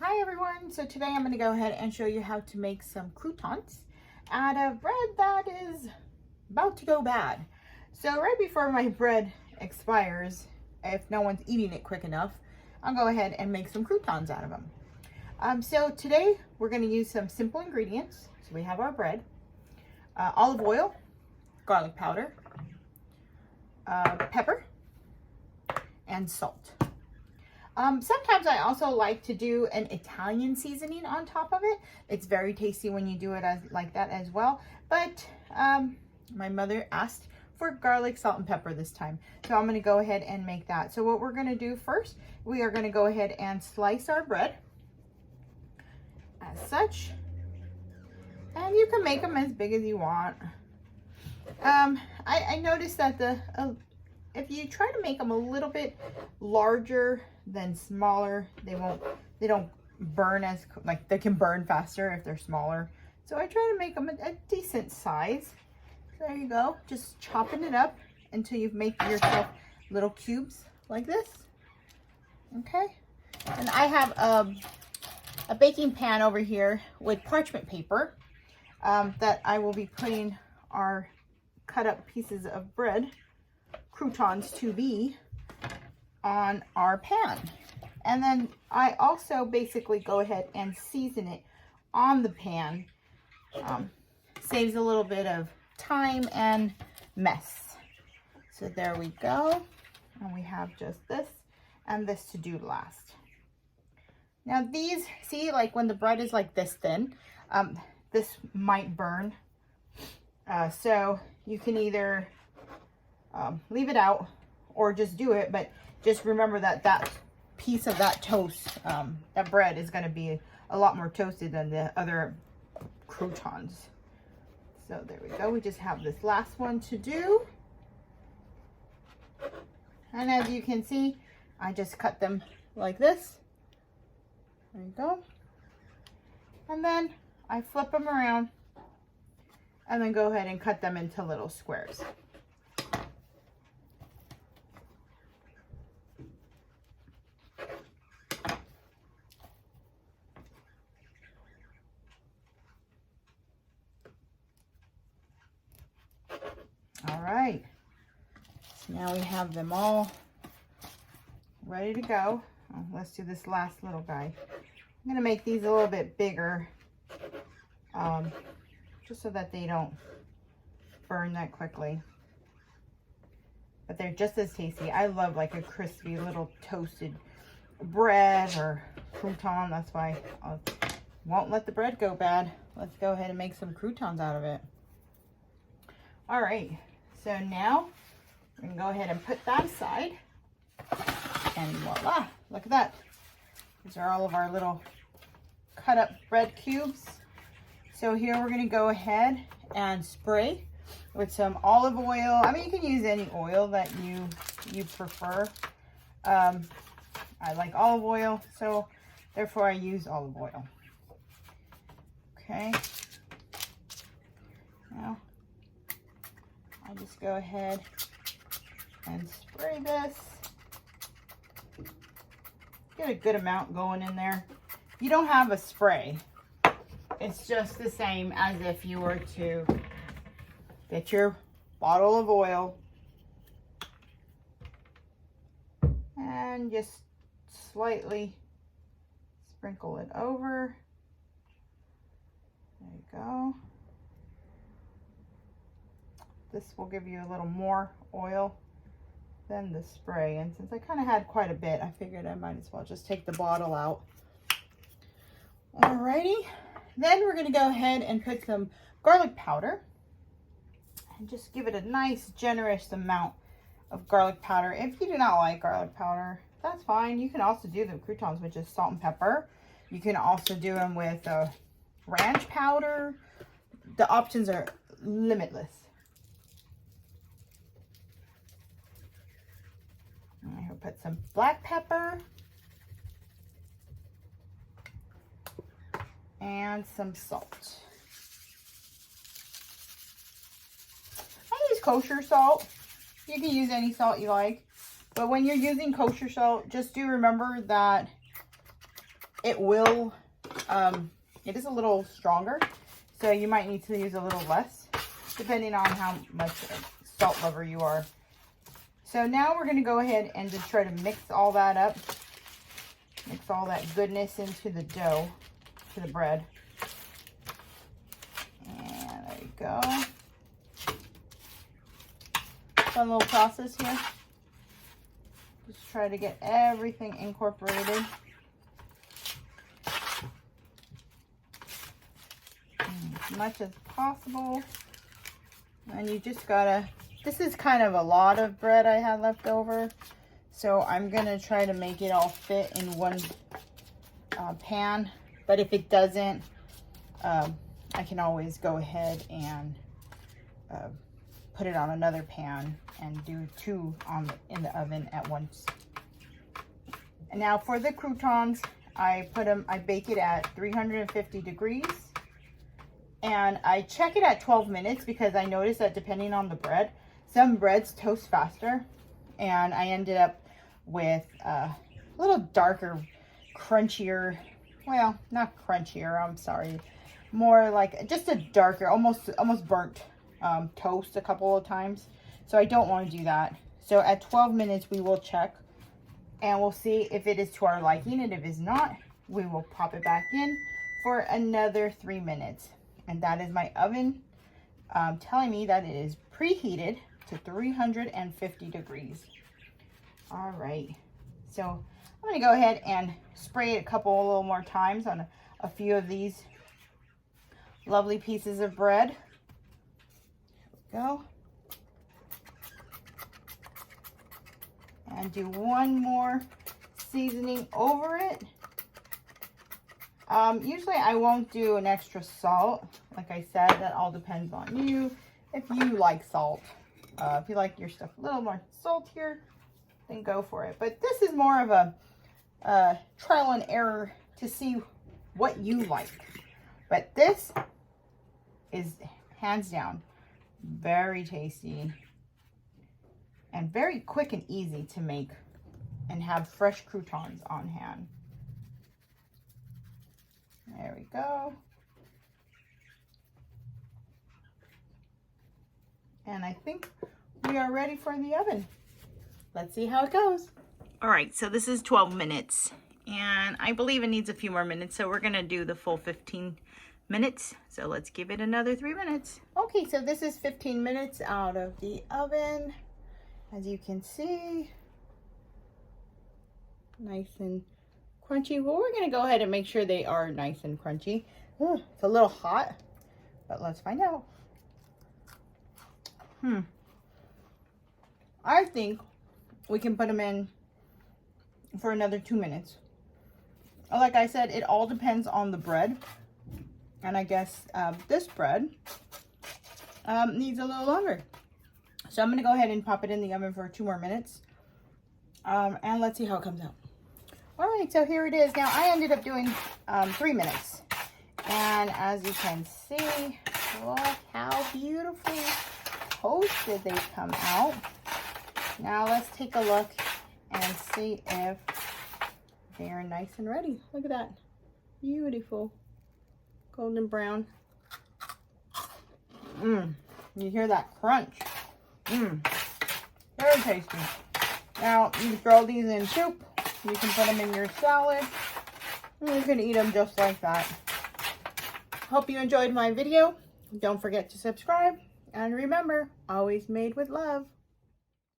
Hi everyone, so today I'm going to go ahead and show you how to make some croutons out of bread that is about to go bad. So right before my bread expires, if no one's eating it quick enough, I'll go ahead and make some croutons out of them. So today we're going to use some simple ingredients. So we have our bread, olive oil, garlic powder, pepper, and salt. Sometimes I also like to do an Italian seasoning on top of it. It's very tasty when you do it like that as well. But my mother asked for garlic, salt, and pepper this time. So I'm going to go ahead and make that. So what we're going to do first, we are going to go ahead and slice our bread as such. And you can make them as big as you want. I noticed that if you try to make them a little bit larger than smaller, they don't burn as, like, they can burn faster if they're smaller. So I try to make them a decent size. So there you go, just chopping it up until you've made yourself little cubes like this. Okay, and I have a baking pan over here with parchment paper that I will be putting our cut up pieces of bread, croutons to be, on our pan. And then I also basically go ahead and season it on the pan. Saves a little bit of time and mess. So there we go. And we have just this and this to do last. Now these, see, like when the bread is like this thin, this might burn. So you can either leave it out or just do it, but just remember that that piece of that toast, that bread is going to be a lot more toasted than the other croutons. So there we go. We just have this last one to do. And as you can see, I just cut them like this. There you go. And then I flip them around and then go ahead and cut them into little squares. All right, so now we have them all ready to go. Let's do this last little guy. I'm gonna make these a little bit bigger, just so that they don't burn that quickly. But they're just as tasty. I love like a crispy little toasted bread or crouton. That's why I won't let the bread go bad. Let's go ahead and make some croutons out of it. All right, so now we can go ahead and put that aside. And voila, look at that. These are all of our little cut up bread cubes. So here we're gonna go ahead and spray with some olive oil. I mean, you can use any oil that you prefer. I like olive oil, so therefore I use olive oil. Okay. Now, I'll just go ahead and spray this. Get a good amount going in there. You don't have a spray. It's just the same as if you were to get your bottle of oil and just slightly sprinkle it over. There you go. This will give you a little more oil than the spray. And since I kind of had quite a bit, I figured I might as well just take the bottle out. Alrighty. Then we're going to go ahead and put some garlic powder. And just give it a nice, generous amount of garlic powder. If you do not like garlic powder, that's fine. You can also do the croutons with just salt and pepper. You can also do them with ranch powder. The options are limitless. I'm going to put some black pepper and some salt. I use kosher salt. You can use any salt you like, but when you're using kosher salt, just do remember that it will, it is a little stronger. So you might need to use a little less, depending on how much salt lover you are. So now we're going to go ahead and just try to mix all that up. Mix all that goodness into the dough, to the bread. And there you go. Fun little process here. Just try to get everything incorporated. As much as possible. And you just gotta, this is kind of a lot of bread I had left over. So I'm gonna try to make it all fit in one pan. But if it doesn't, I can always go ahead and put it on another pan and do two in the oven at once. And now for the croutons, I bake it at 350 degrees. And I check it at 12 minutes because I noticed that depending on the bread, some breads toast faster. And I ended up with a little darker, crunchier, well, not crunchier, I'm sorry. More like just a darker, almost burnt toast a couple of times. So I don't want to do that. So at 12 minutes, we will check and we'll see if it is to our liking. And if it's not, we will pop it back in for another 3 minutes. And that is my oven telling me that it is preheated to 350 degrees. All right. So I'm going to go ahead and spray it a little more times on a few of these lovely pieces of bread. There we go. And do one more seasoning over it. Usually I won't do an extra salt. Like I said, that all depends on you. If you like salt, if you like your stuff a little more saltier, then go for it. But this is more of a trial and error to see what you like. But this is hands down very tasty and very quick and easy to make and have fresh croutons on hand. There we go. And I think we are ready for the oven. Let's see how it goes. All right, so this is 12 minutes and I believe it needs a few more minutes. So we're gonna do the full 15 minutes. So let's give it another 3 minutes. Okay, so this is 15 minutes out of the oven. As you can see, nice and crunchy. Well, we're gonna go ahead and make sure they are nice and crunchy. Ooh, it's a little hot, but let's find out. I think we can put them in for another 2 minutes. Like I said, it all depends on the bread. And I guess this bread needs a little longer. So I'm gonna go ahead and pop it in the oven for 2 more minutes. And let's see how it comes out. All right, so here it is. Now I ended up doing 3 minutes. And as you can see, look how beautifully toasted they come out. Now let's take a look and see if they are nice and ready. Look at that. Beautiful. Golden brown. You hear that crunch? Very tasty. Now you can throw these in soup. You can put them in your salad. And you can eat them just like that. Hope you enjoyed my video. Don't forget to subscribe. And remember, always made with love.